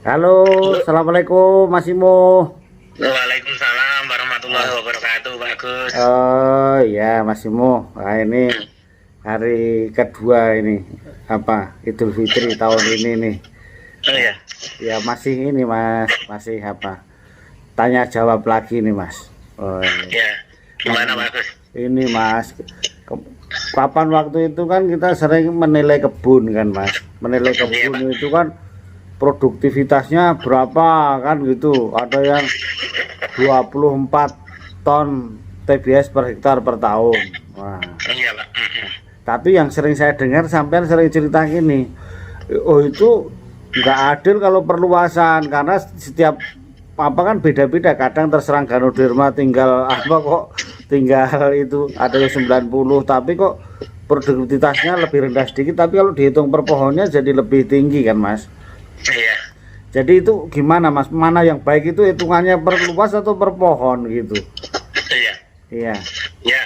Halo, assalamualaikum Mas Imo. Waalaikumsalam warahmatullahi wabarakatuh, Pak Gus. Oh ya Mas Imo, ini hari kedua ini Idul Fitri tahun ini nih. Oh ya, Ya masih ini Mas, masih tanya jawab lagi nih Mas. Oh ya. Gimana Pak Gus? ini Mas, kapan waktu itu kan kita sering menilai kebun kan Mas. Menilai kebun itu kan produktivitasnya berapa kan gitu. Ada yang 24 ton TBS per hektar per tahun. Wah. Iya Pak. Tapi yang sering saya dengar sampai sering cerita gini, oh itu nggak adil kalau perluasan karena setiap kan beda-beda. Kadang terserang Ganoderma tinggal tinggal itu ada yang 90, tapi kok produktivitasnya lebih rendah sedikit. Tapi kalau dihitung per pohonnya jadi lebih tinggi kan Mas. Iya. Jadi itu gimana Mas? Mana yang baik itu hitungannya per luas atau per pohon gitu? Iya. Iya. Ya.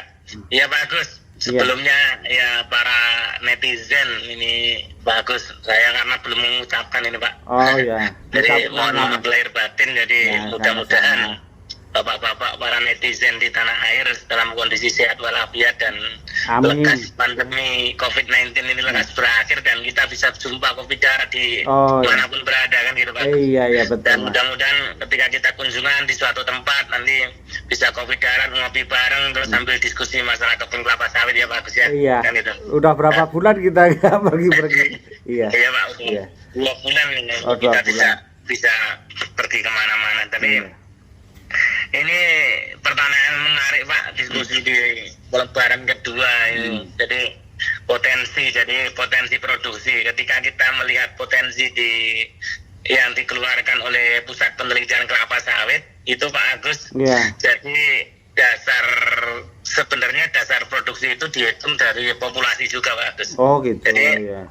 Ya Pak Gus. Sebelumnya ya para netizen ini bagus saya karena belum mengucapkan ini Pak. Oh ya. Jadi mohon maaf lahir batin. Jadi Ya, mudah-mudahan bapak-bapak para netizen di tanah air dalam kondisi sehat walafiat dan Amin. lekas pandemi COVID-19 ini lekas berakhir dan kita bisa jumpa kopi darat di Oh, ya. manapun berada kan gitu Pak. Iya betul. Dan Mas. mudah-mudahan ketika kita kunjungan di suatu tempat nanti bisa kopi darat ngopi bareng terus sambil diskusi masalah kebun kelapa sawit ya Pak Gus ya. Iya. Kan itu. Udah berapa bulan kita nggak pergi-pergi? Iya. Iya Pak. Iya. 2 bulan ini Oh, 2 kita bulan. bisa pergi kemana-mana tapi Iya. ini pertanyaan menarik Pak, diskusi di lebaran kedua ini. Jadi potensi produksi ketika kita melihat potensi yang dikeluarkan oleh Pusat Penelitian Kelapa Sawit itu Pak Agus. Iya. Jadi sebenarnya dasar produksi itu dihitung dari populasi juga Pak Agus. Oh gitu. Jadi Iya.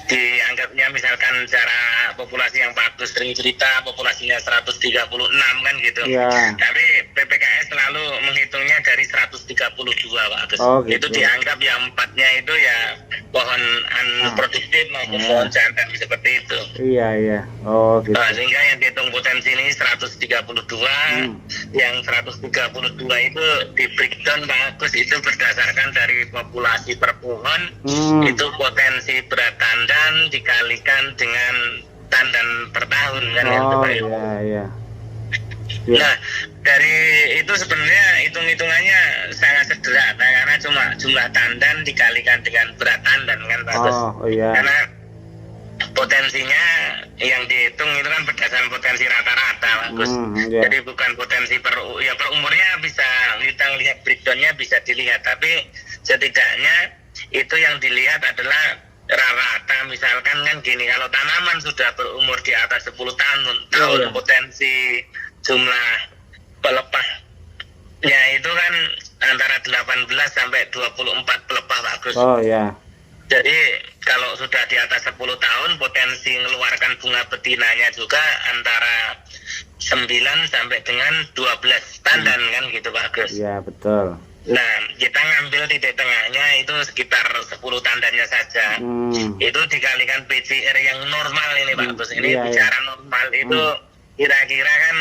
dianggapnya misalkan secara populasi yang Pak Agus sering cerita populasinya 136 kan gitu. Iya. Tapi PPKS selalu menghitungnya dari 132 Pak Agus. Oh, gitu. Itu dianggap yang empatnya itu ya pohon produktif maupun pohon jantan seperti itu. Iya. Oh gitu. Nah, sehingga yang dihitung potensi ini 132, yang 132 itu di breakdown Pak Agus itu berdasarkan dari populasi per pohon, itu potensi berat tandan dikalikan dengan tandan per tahun kan ya, Oh Pak. iya. Nah, dari itu sebenarnya hitung-hitungannya sangat sederhana karena cuma jumlah tandan dikalikan dengan berat tandan kan Pak Agus. Oh iya. Karena potensinya yang dihitung itu kan berdasarkan potensi rata-rata Pak Gus. Iya. Jadi bukan potensi per umurnya bisa kita lihat breakdownnya bisa dilihat, tapi setidaknya itu yang dilihat adalah rata-rata. Misalkan kan gini, kalau tanaman sudah berumur di atas 10 tahun, potensi jumlah pelepahnya itu kan antara 18 sampai 24 pelepah Pak Gus. Oh iya. Jadi kalau sudah di atas 10 tahun potensi mengeluarkan bunga betinanya juga antara 9 sampai dengan 12 tandan kan gitu Pak Gus. Iya betul. Nah kita ngambil titik tengahnya itu sekitar 10 tandannya saja. Itu dikalikan PCR yang normal ini Pak Gus. Ini bicara normal itu kira-kira kan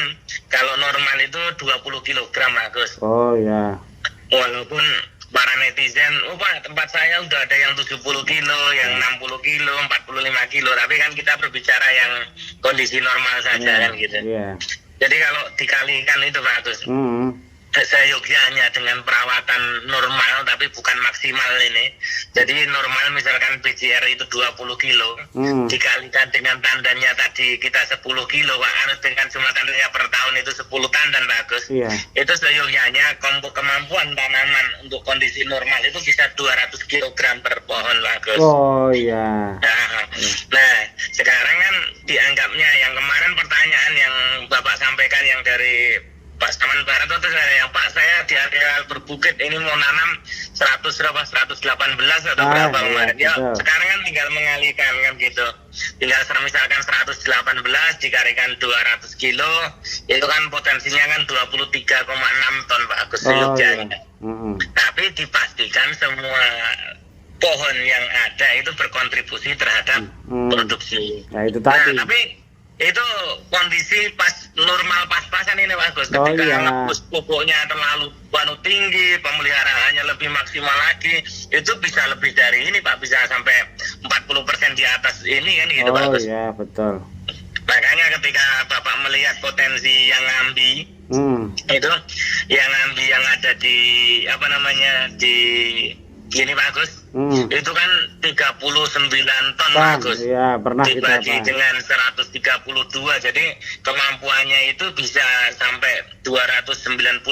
kalau normal itu 20 kg Pak Gus. Oh iya. Walaupun para netizen, Pak tempat saya udah ada yang 70 kilo, yang 60 kilo, 45 kilo, tapi kan kita berbicara yang kondisi normal saja kan gitu. Jadi kalau dikalikan itu Pak Agus, seyogyanya dengan perawatan normal tapi bukan maksimal ini. Jadi normal misalkan PCR itu 20 kilo dikalikan dengan tandannya tadi kita 10 kilo Pak, dengan jumlah tandannya per tahun itu 10 tandan Pak Agus. Itu seyogyanya kemampuan tanaman untuk kondisi normal itu bisa 200 kg per pohon Pak Agus. Oh iya. Nah sekarang kan dianggapnya yang kemarin pertanyaan yang Bapak sampaikan yang dari Pak Saman Barat itu yang Pak saya di areal berbukit ini mau nanam 118 atau berapa kemarin ya sekarang kan tinggal mengalihkan kan gitu, tinggal misalkan 118 dikalikan 200 kilo itu kan potensinya kan 23,6 ton Pak Agus seyogyanya. Tapi dipastikan semua pohon yang ada itu berkontribusi terhadap produksi. Nah itu tadi. Nah, tapi itu kondisi pas normal pas-pasan ini Pak Gus. Oh, Ketika iya. ngebus pupuknya terlalu tinggi, pemeliharaannya lebih maksimal lagi, itu bisa lebih dari ini Pak, bisa sampai 40% di atas ini kan gitu Pak Oh Gus. iya betul. Makanya ketika Bapak melihat potensi yang ngambi itu yang ngambi yang ada di apa namanya di ini Pak Gus, itu kan 39 ton Pak Gus. Iya, pernah kita dibagi Pak. dengan 132, jadi kemampuannya itu bisa sampai 295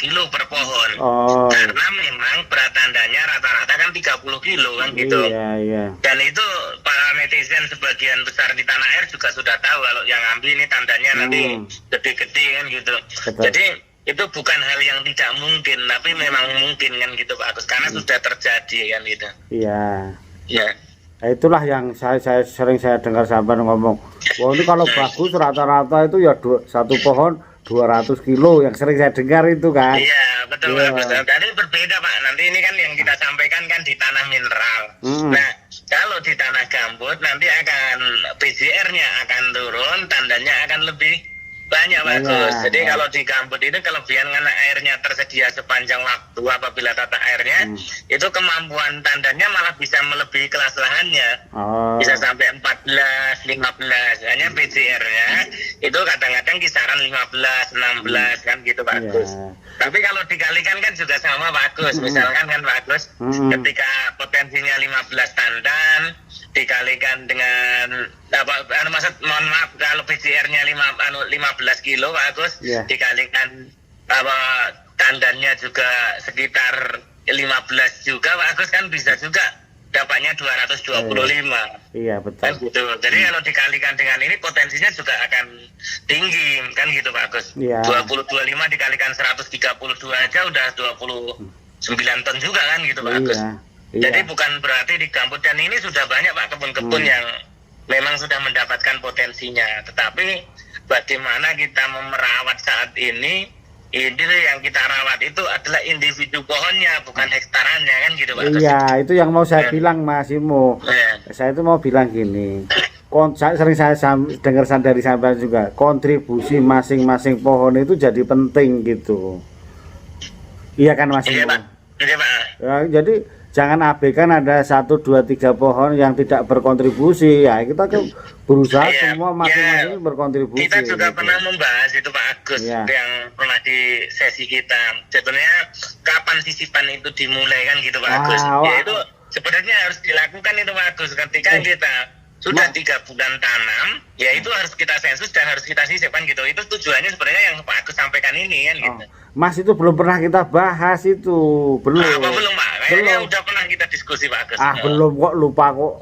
kilo per pohon. Oh. Karena memang berat tandanya rata-rata kan 30 kilo kan gitu. Iya. Dan itu para netizen sebagian besar di tanah air juga sudah tahu kalau yang ambil ini tandanya nanti gede-gede kan gitu. Betul. Jadi itu bukan hal yang tidak mungkin, tapi memang mungkin kan gitu Pak Agus, karena sudah terjadi kan gitu. Iya. Ya. Nah, itulah yang saya sering dengar sampai ngomong. Wah ini kalau bagus rata-rata itu ya satu pohon 200 kilo yang sering saya dengar itu kan. Iya betul Iya. Pak Agus. Jadi berbeda Pak. Nanti ini kan yang kita sampaikan kan di tanah mineral. Nah kalau di tanah gambut nanti akan PCR-nya akan turun, tandanya akan lebih banyak bagus. Jadi kalau di gambut itu kelebihan karena airnya tersedia sepanjang waktu apabila tata airnya itu kemampuan tandanya malah bisa melebihi kelas lahannya. Bisa sampai 14, 15. Hanya PCR-nya itu kadang-kadang kisaran 15, 16 kan gitu bagus. Tapi kalau dikalikan kan juga sama bagus. Misalkan kan bagus ketika potensinya 15 tandan dikalikan dengan mohon maaf kalau PCR-nya 15 kilo Pak Agus, dikalikan tandannya juga sekitar 15 juga Pak Agus, kan bisa juga dapatnya 225. Iya betul. Kan gitu. Jadi kalau dikalikan dengan ini potensinya juga akan tinggi kan gitu Pak Agus. 20-25 dikalikan 132 aja udah 29 ton juga kan gitu Pak Agus. Jadi bukan berarti di gambut, dan ini sudah banyak Pak kebun-kebun yang memang sudah mendapatkan potensinya. Tetapi bagaimana kita memerawat saat ini yang kita rawat itu adalah individu pohonnya, bukan hektarannya kan gitu Pak. Iya, itu yang mau saya bilang Mas Imo. Saya itu mau bilang gini. Sering saya dengar dari sampean juga, kontribusi masing-masing pohon itu jadi penting gitu. Iya kan Mas Imo? Iya Pak. Iya Pak. Ya, jadi jangan abaikan ada 1, 2, 3 pohon yang tidak berkontribusi. Ya kita berusaha semua masing-masing berkontribusi. Kita juga gitu. pernah membahas itu Pak Agus yang pernah di sesi kita. Sebenarnya kapan sisipan itu dimulai kan gitu Pak Agus. Ya itu sebenarnya harus dilakukan itu Pak Agus ketika kita sudah 3 bulan tanam, ya itu harus kita sensus dan harus kita sisipkan gitu. Itu tujuannya sebenarnya yang Pak Agus sampaikan ini kan gitu. Mas itu belum pernah kita bahas itu, belum. Apa belum Pak? Kayaknya udah pernah kita diskusi Pak Agus. Belum kok, lupa kok.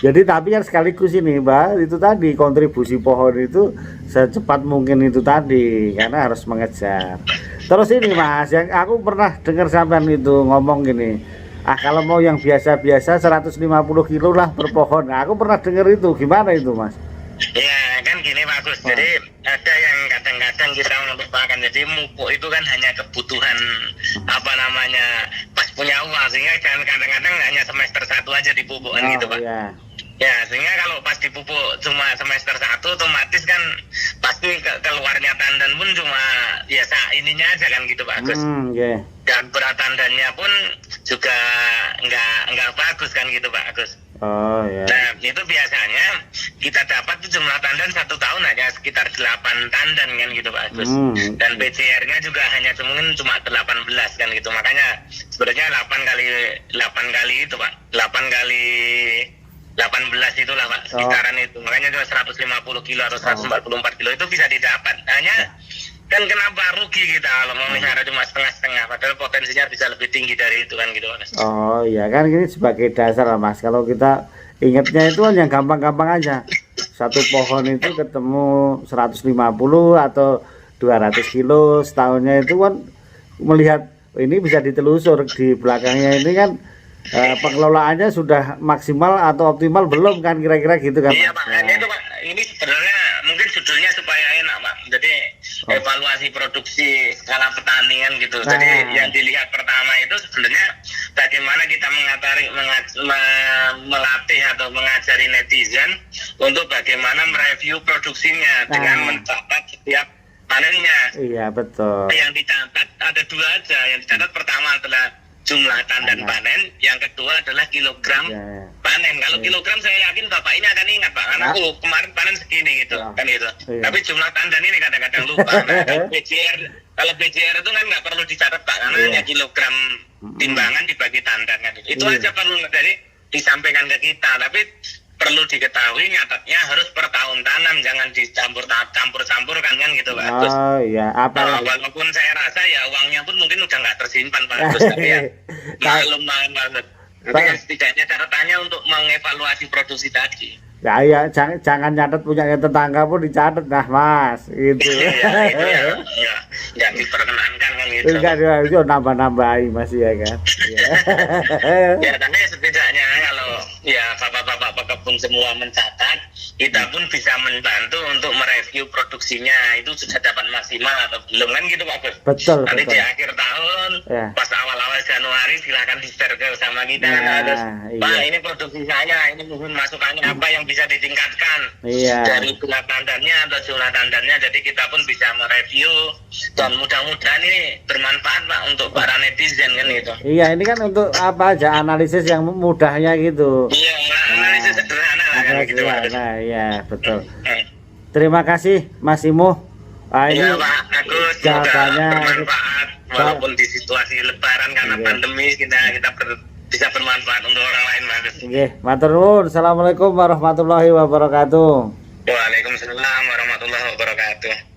Jadi tapi yang sekaligus ini Mbak, itu tadi kontribusi pohon itu secepat mungkin itu tadi, karena harus mengejar. Terus ini Mas, yang aku pernah dengar sampean itu ngomong gini, kalau mau yang biasa-biasa 150 kilo lah per pohon. Aku pernah dengar itu, gimana itu Mas? Ya kan gini Pak Agus, jadi ada yang kadang-kadang kita melupakan. Jadi mupuk itu kan hanya kebutuhan apa namanya pas punya uang, sehingga kadang-kadang hanya semester 1 aja dipupukkan gitu Pak. Ya sehingga kalau pas dipupuk cuma semester 1 otomatis kan pasti keluarnya tandan pun cuma ya ininya aja kan gitu Pak Agus. Dan berat tandannya pun juga nggak bagus kan gitu Pak Agus. Nah itu biasanya kita dapat tuh jumlah tandan 1 tahun hanya sekitar 8 tandan kan gitu Pak Agus. Dan PCR-nya juga hanya mungkin cuma 18 kan gitu. Makanya sebenarnya 8 kali itu Pak, 8 kali 18 itulah Pak, sekitaran itu. Makanya cuma 150 kilo atau 144 kilo itu bisa didapat. Hanya kan kenapa rugi kita kalau mau melihara cuma setengah-setengah, padahal potensinya bisa lebih tinggi dari itu kan gitu Mas. Iya kan ini sebagai dasar lah Mas. Kalau kita ingatnya itu kan yang gampang-gampang aja. Satu pohon itu ketemu 150 atau 200 kilo setahunnya itu kan melihat ini bisa ditelusur di belakangnya ini kan. Pengelolaannya sudah maksimal atau optimal belum kan kira-kira gitu kan? Iya Pak, itu Pak, ini sebenarnya mungkin judulnya supaya enak Pak. Jadi evaluasi produksi skala petani kan gitu. Jadi yang dilihat pertama itu sebenarnya bagaimana kita melatih atau mengajari netizen untuk bagaimana mereview produksinya dengan mencatat setiap panennya. Iya betul. Yang dicatat ada dua aja. Yang dicatat pertama adalah jumlah tandan panen, yang kedua adalah kilogram panen. Kalau kilogram saya yakin bapak ini akan ingat pak, karena kemarin panen segini gitu kan gitu. Tapi jumlah tandan ini kadang-kadang lupa. Nah, kalau BCR itu kan nggak perlu dicatat pak, karena hanya kilogram timbangan dibagi tandan kan. Itu aja perlu dari disampaikan ke kita. Tapi perlu diketahui nyatatnya harus per tahun tanam, jangan campur-campurkan kan gitu pak. Terus, walaupun saya rasa ya uangnya pun mungkin udah nggak tersimpan pak Agus, tapi ya lumayan banget. Tapi kan setidaknya catatannya untuk mengevaluasi produksi tadi. Ya jangan nyatet punya tetangga pun dicatat nah mas gitu. Ya nggak diperkenankan kan gitu. Enggak itu nambah-nambahi masih ya kan. Ya tapi setidaknya kalau ya bapak-bapak pekebun semua mencatat, kita pun bisa membantu untuk mereview produksinya itu sudah dapat maksimal atau belum kan gitu Pak Gus. Betul. Nanti di akhir tahun pas awal-awal Januari silahkan di-share ke sama kita. Pak ini produksi saya, ini mohon masukannya apa yang bisa ditingkatkan dari jumlah tandannya atau jumlah tandannya, jadi kita pun bisa mereview dan mudah-mudahan ini bermanfaat Pak untuk para netizen kan gitu. Iya ini kan untuk apa aja analisis yang mudahnya gitu. Iya analisis sederhana lah kan gitu Pak. Nah iya betul. Terima kasih Mas Imo. Iya Pak Agus, jawabannya bermanfaat walaupun di situasi lebaran karena pandemi kita bisa bermanfaat untuk orang lain Mas. Oke, matur nuwun. Assalamualaikum warahmatullahi wabarakatuh. Waalaikumsalam warahmatullahi wabarakatuh.